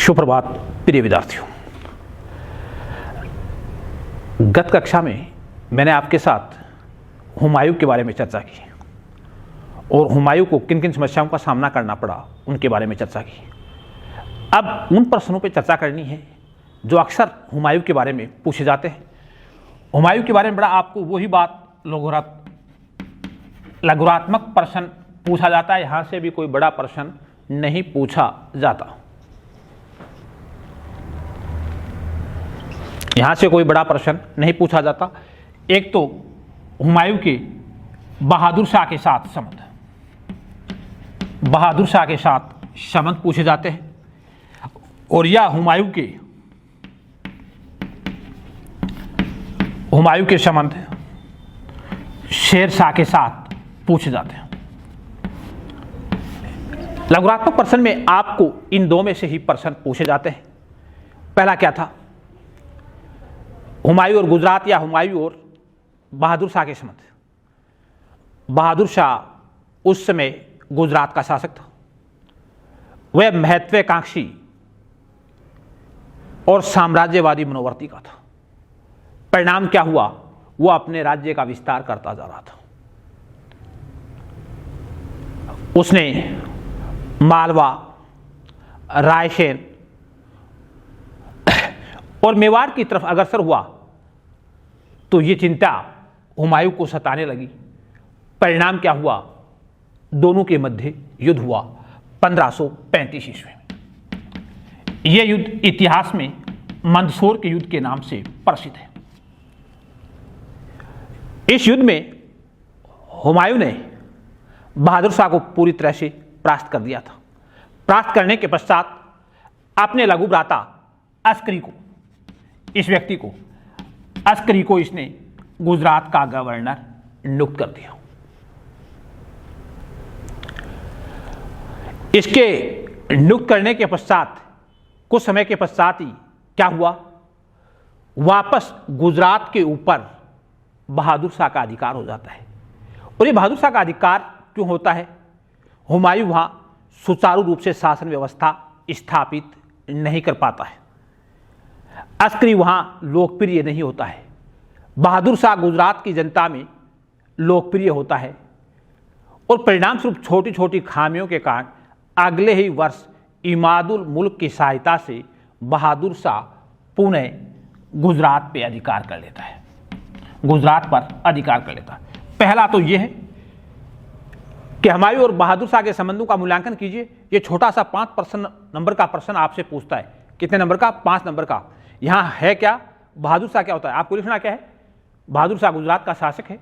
सुप्रभात प्रिय विद्यार्थियों। गत कक्षा में मैंने आपके साथ हुमायूं के बारे में चर्चा की और हुमायूं को किन किन समस्याओं का सामना करना पड़ा उनके बारे में चर्चा की। अब उन प्रश्नों पर चर्चा करनी है जो अक्सर हुमायूं के बारे में पूछे जाते हैं। हुमायूं के बारे में बड़ा आपको वही बात लघुरात्मक प्रश्न पूछा जाता है, यहाँ से भी कोई बड़ा प्रश्न नहीं पूछा जाता। यहाँ से कोई बड़ा प्रश्न नहीं पूछा जाता। एक तो हुमायूं के बहादुर शाह के साथ संबंध, बहादुर शाह के साथ संबंध पूछे जाते हैं, और या हुमायूं के संबंध शेर शाह के साथ पूछे जाते हैं। लघुरात्मक प्रश्न में आपको इन दो में से ही प्रश्न पूछे जाते हैं। पहला क्या था? हुमायूं और गुजरात या हुमायूं और बहादुर शाह के संबंध। बहादुर शाह उस समय गुजरात का शासक था। वह महत्वाकांक्षी और साम्राज्यवादी मनोवर्ती का था। परिणाम क्या हुआ? वह अपने राज्य का विस्तार करता जा रहा था। उसने मालवा, रायसेन और मेवाड़ की तरफ अग्रसर हुआ तो ये चिंता हुमायूं को सताने लगी। परिणाम क्या हुआ? दोनों के मध्य युद्ध हुआ 1535 ईस्वी में। यह युद्ध इतिहास में मंदसौर के युद्ध के नाम से प्रसिद्ध है। इस युद्ध में हुमायूं ने बहादुर शाह को पूरी तरह से परास्त कर दिया था। परास्त करने के पश्चात अपने लघु भ्राता अस्करी को, इस व्यक्ति को, अस्करी को इसने गुजरात का गवर्नर नियुक्त कर दिया। इसके नियुक्त करने के पश्चात कुछ समय के पश्चात ही क्या हुआ? वापस गुजरात के ऊपर बहादुर शाह का अधिकार हो जाता है। और ये बहादुर शाह का अधिकार क्यों होता है? हुमायूं वहां सुचारू रूप से शासन व्यवस्था स्थापित नहीं कर पाता है। अस्करी वहां लोकप्रिय नहीं होता है। बहादुर शाह गुजरात की जनता में लोकप्रिय होता है और परिणाम स्वरूप छोटी छोटी खामियों के कारण अगले ही वर्ष इमादुल मुल्क की सहायता से बहादुर शाह पुनः गुजरात पर अधिकार कर लेता है। गुजरात पर अधिकार कर लेता है। पहला तो यह है कि हुमायूं और बहादुर शाह के संबंधों का मूल्यांकन कीजिए। यह छोटा सा 5 नंबर का प्रश्न आपसे पूछता है। कितने नंबर का? 5 नंबर का। यहां है क्या? बहादुर शाह क्या होता है? आपको लिखना क्या है? बहादुर शाह गुजरात का शासक है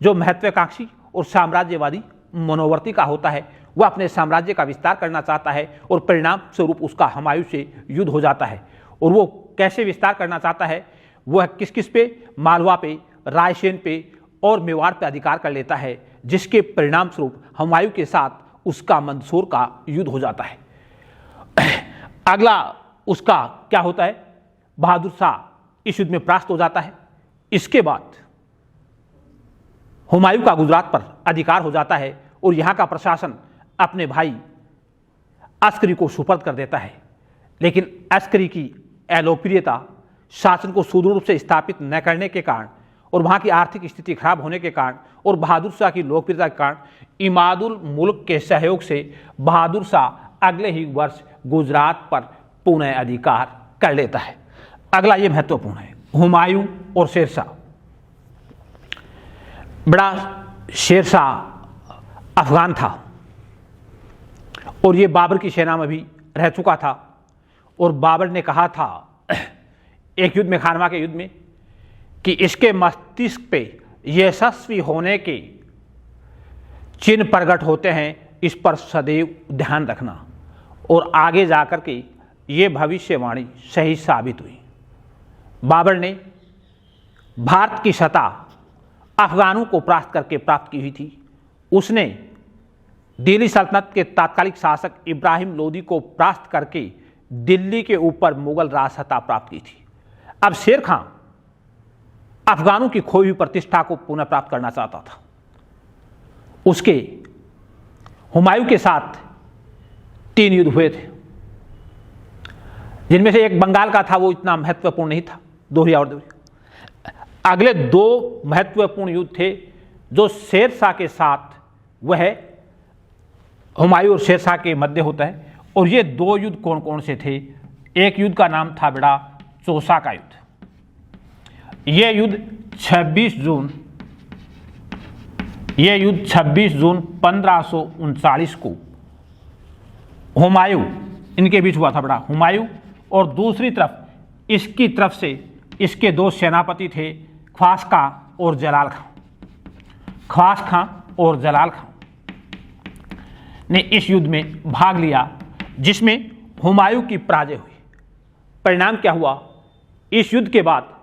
जो महत्वाकांक्षी और साम्राज्यवादी मनोवर्ती का होता है। वह अपने साम्राज्य का विस्तार करना चाहता है और परिणाम स्वरूप उसका हुमायूं से युद्ध हो जाता है। और वो कैसे विस्तार करना चाहता है? वह किस किस पे? मालवा पे, रायसेन पे और मेवाड़ पे अधिकार कर लेता है, जिसके परिणाम स्वरूप हुमायूं के साथ उसका मंदसौर का युद्ध हो जाता है। अगला उसका क्या होता है? बहादुर शाह इस युद्ध में परास्त हो जाता है। इसके बाद हुमायूं का गुजरात पर अधिकार हो जाता है और यहां का प्रशासन अपने भाई अस्करी को सुपर्द कर देता है। लेकिन अस्करी की अलोकप्रियता, शासन को सुदृढ़ रूप से स्थापित न करने के कारण और वहां की आर्थिक स्थिति खराब होने के कारण और बहादुर शाह की लोकप्रियता के कारण इमादुल मुल्क के सहयोग से बहादुर शाह अगले ही वर्ष गुजरात पर पुनः अधिकार कर लेता है। अगला ये महत्वपूर्ण है, हुमायूं और शेर शाह। बड़ा शेर शाह अफगान था और ये बाबर की सेना में भी रह चुका था। और बाबर ने कहा था एक युद्ध में, खानवा के युद्ध में, कि इसके मस्तिष्क पे यशस्वी होने के चिन्ह प्रकट होते हैं, इस पर सदैव ध्यान रखना। और आगे जाकर के ये भविष्यवाणी सही साबित हुई। बाबर ने भारत की सत्ता अफगानों को परास्त करके प्राप्त की हुई थी। उसने दिल्ली सल्तनत के तात्कालिक शासक इब्राहिम लोदी को परास्त करके दिल्ली के ऊपर मुगल राज सत्ता प्राप्त की थी। अब शेर खां अफगानों की खोई हुई प्रतिष्ठा को पुनः प्राप्त करना चाहता था। उसके हुमायूं के साथ 3 युद्ध हुए थे। जिनमें से एक बंगाल का था, वो इतना महत्वपूर्ण नहीं था, दोहरी और दोहरी। अगले दो महत्वपूर्ण युद्ध थे जो शेर शाह के साथ, वह हुमायूं और शेर शाह के मध्य होता है। और ये दो युद्ध कौन कौन से थे? एक युद्ध का नाम था बेटा चौसा का युद्ध। यह युद्ध 26 जून 1539 को हुमायूं, इनके बीच हुआ था बेटा, हुमायूं और दूसरी तरफ इसकी तरफ से इसके दो सेनापति थे, ख्वास खां और जलाल खां। ख्वास खां और जलाल खां ने इस युद्ध में भाग लिया, जिसमें हुमायूं की पराजय हुई। परिणाम क्या हुआ? इस युद्ध के बाद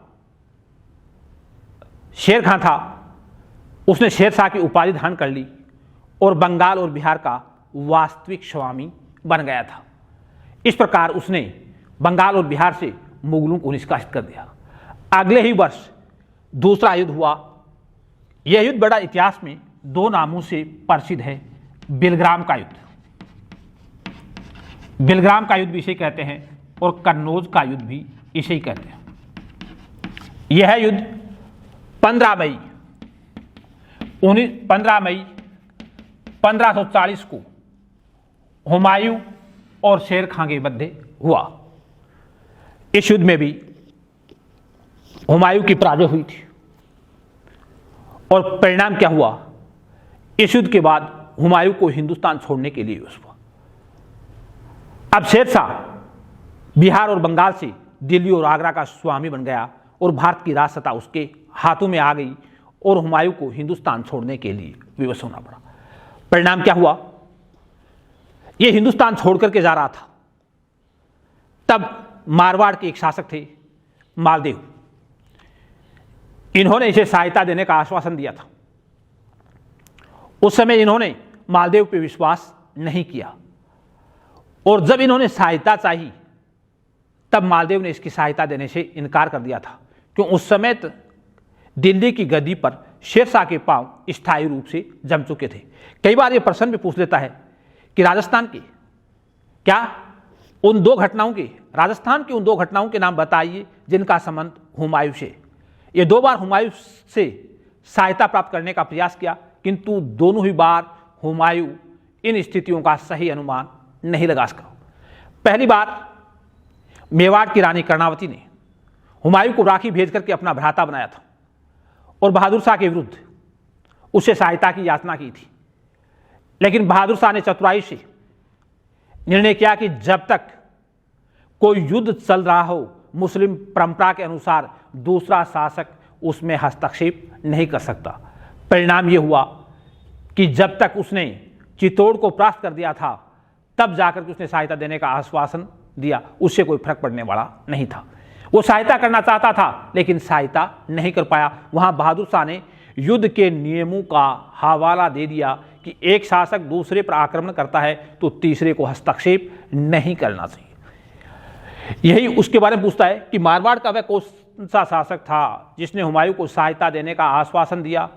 शेर खां था, उसने शेर शाह की उपाधि धारण कर ली और बंगाल और बिहार का वास्तविक स्वामी बन गया था। इस प्रकार उसने बंगाल और बिहार से मुगलों को निष्कासित कर दिया। अगले ही वर्ष दूसरा युद्ध हुआ। यह युद्ध बड़ा इतिहास में दो नामों से प्रसिद्ध है। बिलग्राम का युद्ध, बिलग्राम का युद्ध भी इसे कहते हैं और कन्नौज का युद्ध भी इसे ही कहते हैं। यह युद्ध 15 मई 1540 को हुमायूं और शेर खां के मध्य हुआ। इस युद्ध में भी हुमायूं की पराजय हुई थी। और परिणाम क्या हुआ? इस युद्ध के बाद हुमायूं को हिंदुस्तान छोड़ने के लिए विवश हुआ। अब शेर शाह बिहार और बंगाल से दिल्ली और आगरा का स्वामी बन गया और भारत की राज सत्ता उसके हाथों में आ गई और हुमायूं को हिंदुस्तान छोड़ने के लिए विवश होना पड़ा। परिणाम क्या हुआ? यह हिंदुस्तान छोड़ करके जा रहा था। तब मारवाड़ के एक शासक थे मालदेव, इन्होंने इसे सहायता देने का आश्वासन दिया था। उस समय इन्होंने मालदेव पर विश्वास नहीं किया और जब इन्होंने सहायता चाही तब मालदेव ने इसकी सहायता देने से इनकार कर दिया था, क्योंकि उस समय दिल्ली की गद्दी पर शेर शाह के पांव स्थायी रूप से जम चुके थे। कई बार यह प्रश्न भी पूछ लेता है कि राजस्थान की उन दो घटनाओं के नाम बताइए जिनका संबंध हुमायूं से। ये दो बार हुमायूं से सहायता प्राप्त करने का प्रयास किया, किंतु दोनों ही बार हुमायूं इन स्थितियों का सही अनुमान नहीं लगा सका। पहली बार मेवाड़ की रानी कर्णावती ने हुमायूं को राखी भेज करके अपना भ्राता बनाया था और बहादुर शाह के विरुद्ध उससे सहायता की याचना की थी। लेकिन बहादुर शाह ने चतुराई से निर्णय किया कि जब तक कोई युद्ध चल रहा हो, मुस्लिम परंपरा के अनुसार दूसरा शासक उसमें हस्तक्षेप नहीं कर सकता। परिणाम यह हुआ कि जब तक उसने चित्तौड़ को परास्त कर दिया था तब जाकर के उसने सहायता देने का आश्वासन दिया, उससे कोई फर्क पड़ने वाला नहीं था। वो सहायता करना चाहता था लेकिन सहायता नहीं कर पाया। वहां बहादुर शाह ने युद्ध के नियमों का हवाला दे दिया कि एक शासक दूसरे पर आक्रमण करता है तो तीसरे को हस्तक्षेप नहीं करना चाहिए। यही उसके बारे में पूछता है कि मारवाड़ का वह कौन सा शासक था जिसने हुमायूं को सहायता देने का आश्वासन दिया?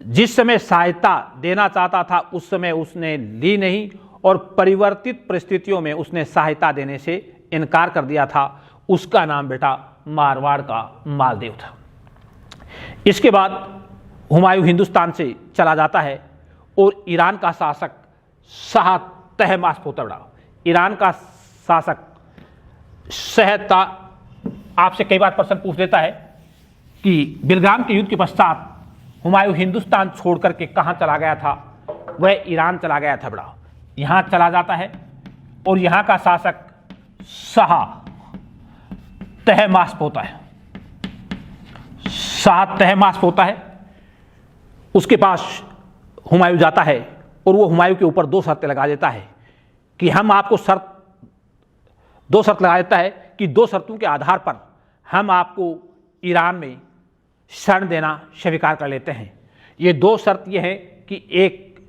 जिस समय सहायता देना चाहता था उस समय उसने ली नहीं और परिवर्तित परिस्थितियों में उसने सहायता देने से इनकार कर दिया था। उसका नाम बेटा मारवाड़ का मालदेव था। इसके बाद हुमायूं हिंदुस्तान से चला जाता है और ईरान का शासक शाह तहमास्प होता बड़ा। ईरान का शासक सहता आपसे कई बार प्रश्न पूछ लेता है कि बिलग्राम के युद्ध के पश्चात हुमायूं हिंदुस्तान छोड़ करके कहाँ चला गया था? वह ईरान चला गया था बड़ा। यहाँ चला जाता है और यहाँ का शासक शाह तहमास्प होता है। शाह तहमास्प होता है, उसके पास हुमायूं जाता है और वो हुमायूं के ऊपर दो शर्तें लगा देता है कि हम आपको दो शर्त लगा देता है कि दो शर्तों के आधार पर हम आपको ईरान में शरण देना स्वीकार कर लेते हैं। ये दो शर्त ये है कि एक,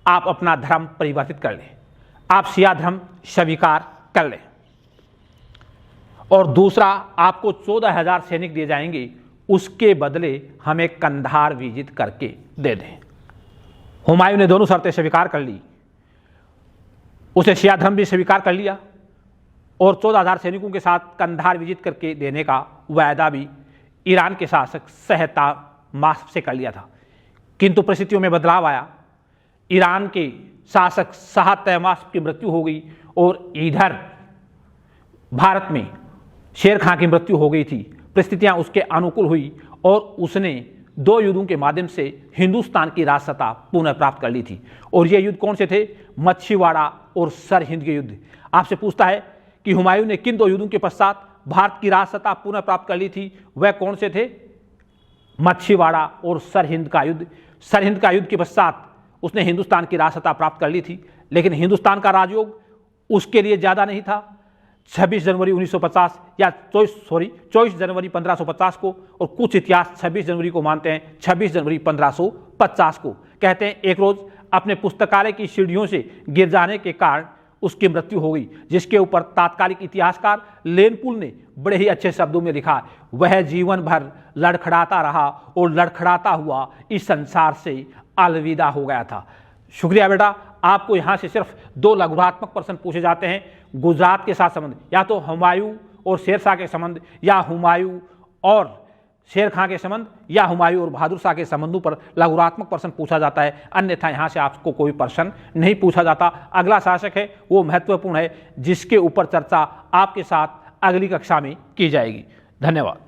आप अपना धर्म परिवर्तित कर लें, आप शिया धर्म स्वीकार कर लें, और दूसरा आपको 14,000 सैनिक दिए जाएंगे, उसके बदले हमें कंधार विजित करके दे दें। हुमायूं ने दोनों शर्तें स्वीकार कर ली। उसने शिया धर्म भी स्वीकार कर लिया और 14,000 सैनिकों के साथ कंधार विजित करके देने का वायदा भी ईरान के शासक शाह तहमास्प से कर लिया था। किंतु परिस्थितियों में बदलाव आया। ईरान के शासक शाह तहमास्प की मृत्यु हो गई और इधर भारत में शेर खां की मृत्यु हो गई थी। परिस्थितियां उसके अनुकूल हुई और उसने 2 युद्धों के माध्यम से हिंदुस्तान की राजसत्ता पुनः प्राप्त कर ली थी। और ये युद्ध कौन से थे? मच्छीवाड़ा और सरहिंद के युद्ध। आपसे पूछता है कि हुमायूं ने किन 2 युद्धों के पश्चात भारत की राजसत्ता पुनः प्राप्त कर ली थी? वह कौन से थे? मच्छीवाड़ा और सरहिंद का युद्ध। सरहिंद का युद्ध के पश्चात उसने हिंदुस्तान की राजसत्ता प्राप्त कर ली थी, लेकिन हिंदुस्तान का राजयोग उसके लिए ज़्यादा नहीं था। 26 जनवरी 1950 या 24 जनवरी 1550 को, और कुछ इतिहास 26 जनवरी को मानते हैं, 26 जनवरी 1550 को। कहते हैं एक रोज़ अपने पुस्तकालय की सीढ़ियों से गिर जाने के कारण उसकी मृत्यु हो गई, जिसके ऊपर तात्कालिक इतिहासकार लेनपुल ने बड़े ही अच्छे शब्दों में लिखा, वह जीवन भर लड़खड़ाता रहा और लड़खड़ाता हुआ इस संसार से अलविदा हो गया था। शुक्रिया बेटा। आपको यहाँ से सिर्फ 2 लघुरात्मक प्रश्न पूछे जाते हैं गुजरात के साथ संबंध, या तो हुमायूं और शेरशाह के संबंध, या हुमायूं और शेर खां के संबंध, या हुमायूं और बहादुर शाह के संबंधों पर लघुरात्मक प्रश्न पूछा जाता है। अन्यथा यहाँ से आपको कोई प्रश्न नहीं पूछा जाता। अगला शासक है वो महत्वपूर्ण है, जिसके ऊपर चर्चा आपके साथ अगली कक्षा में की जाएगी। धन्यवाद।